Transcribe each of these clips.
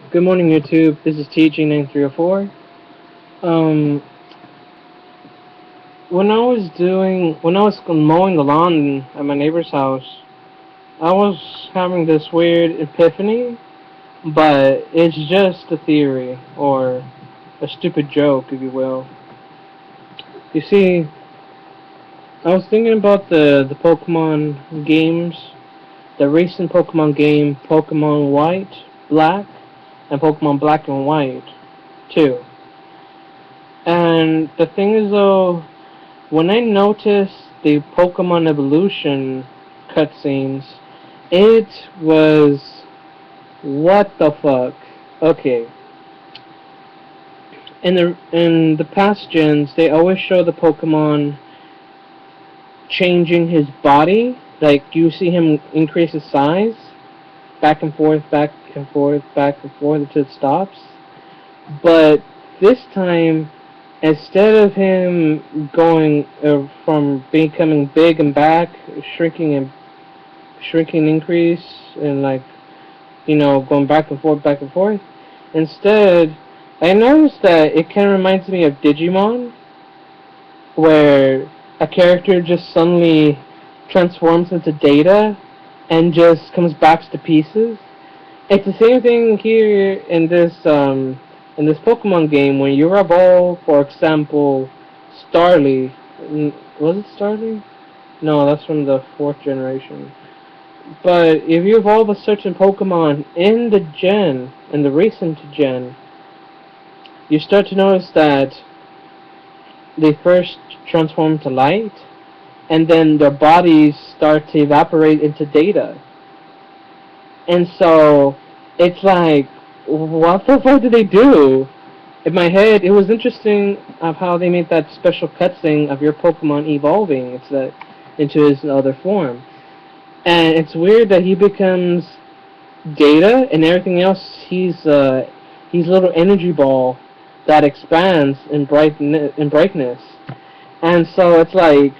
Good morning, YouTube. This is TG9304. Um, when I was mowing the lawn at my neighbor's house, I was having this weird epiphany, but it's just a theory or a stupid joke, if you will. You see, I was thinking about the Pokemon games, the recent Pokemon game, Pokemon White, Black, and Pokemon Black and White, too. And the thing is, though, when I noticed the Pokemon evolution cutscenes, it was what the fuck. Okay, in the past gens, they always show the Pokemon changing his body. Like you see him increase his size, back and forth, back and forth, back and forth until it stops. But this time, instead of him going from becoming big and back, shrinking increase, and like going back and forth, instead, I noticed that it kind of reminds me of Digimon, where a character just suddenly transforms into Data and just comes back to pieces. It's the same thing here in this Pokemon game when you evolve, for example, Starly. Was it Starly? No, that's from the fourth generation. But if you evolve a certain Pokemon in the recent gen, you start to notice that they first transform to light, and then their bodies start to evaporate into data. And so it's like, what the fuck did they do? In my head, it was interesting of how they made that special cutscene of your Pokemon evolving into his other form. And it's weird that he becomes data and everything else. He's a little energy ball that expands in brightness. And so it's like,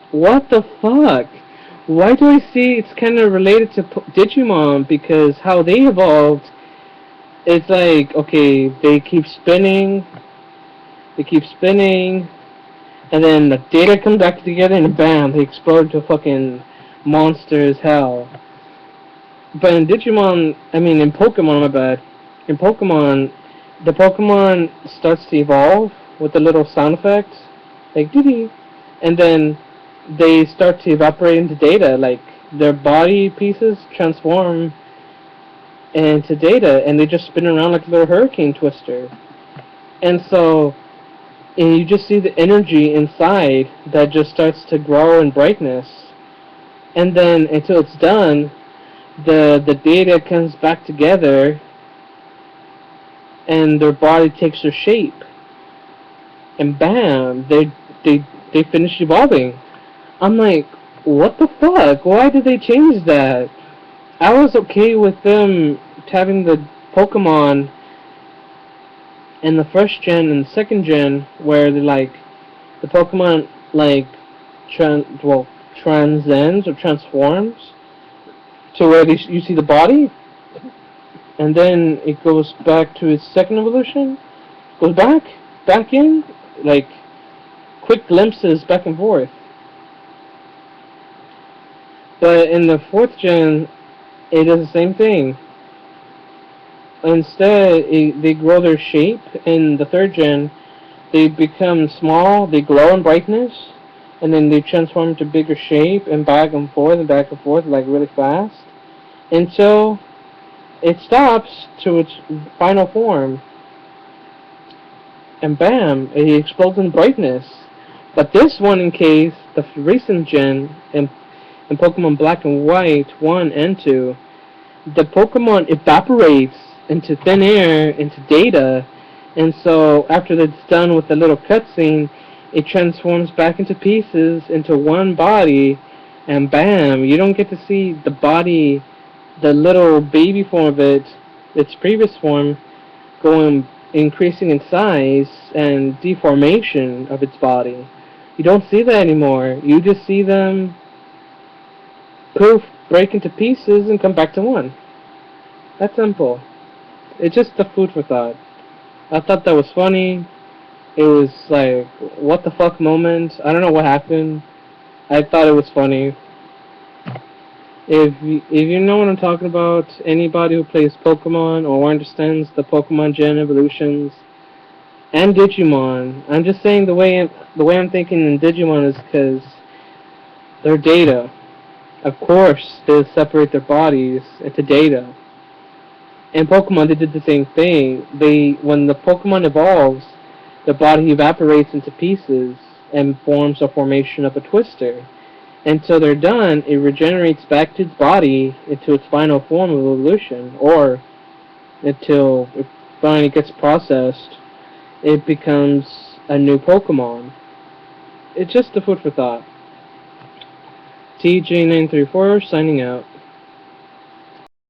what the fuck? Why do I see it's kind of related to Digimon because how they evolved? It's like, okay, they keep spinning, and then the data comes back together, and bam, they explode into fucking monster as hell. But in Digimon, I mean in Pokemon, my bad. In Pokemon, the Pokemon starts to evolve with the little sound effects, like dee dee, and then they start to evaporate into data. Like their body pieces transform into data, and they just spin around like a little hurricane twister. And so, and you just see the energy inside that just starts to grow in brightness, and then until it's done, the data comes back together and their body takes their shape, and bam, they finish evolving. I'm like, what the fuck? Why did they change that? I was okay with them having the Pokemon in the first gen and the second gen where they like the Pokemon like transcends or transforms to where you see the body, and then it goes back to its second evolution, goes back in, like quick glimpses back and forth. But in the fourth gen, it does the same thing. Instead, they grow their shape. In the third gen, they become small, they glow in brightness, and then they transform to bigger shape and back and forth, like really fast, until it stops to its final form, and bam, it explodes in brightness. But this one, in case the recent gen in Pokemon Black and White 1 and 2, the Pokemon evaporates into thin air, into data, and so after it's done with the little cutscene, it transforms back into pieces into one body, and bam, you don't get to see the body, the little baby form of it, its previous form, going increasing in size and deformation of its body. You don't see that anymore. You just see them poof, break into pieces and come back to one. That's simple. It's just the food for thought. I thought that was funny. It was like, what the fuck moment. I don't know what happened. I thought it was funny. If you know what I'm talking about, anybody who plays Pokemon or understands the Pokemon Gen evolutions and Digimon, I'm just saying the way I'm thinking in Digimon is because their data. Of course, they separate their bodies into data. In Pokemon, they did the same thing. When the Pokemon evolves, the body evaporates into pieces and forms a formation of a twister. Until they're done, it regenerates back to its body into its final form of evolution, or until it finally gets processed, it becomes a new Pokemon. It's just a food for thought. TJ934 signing out.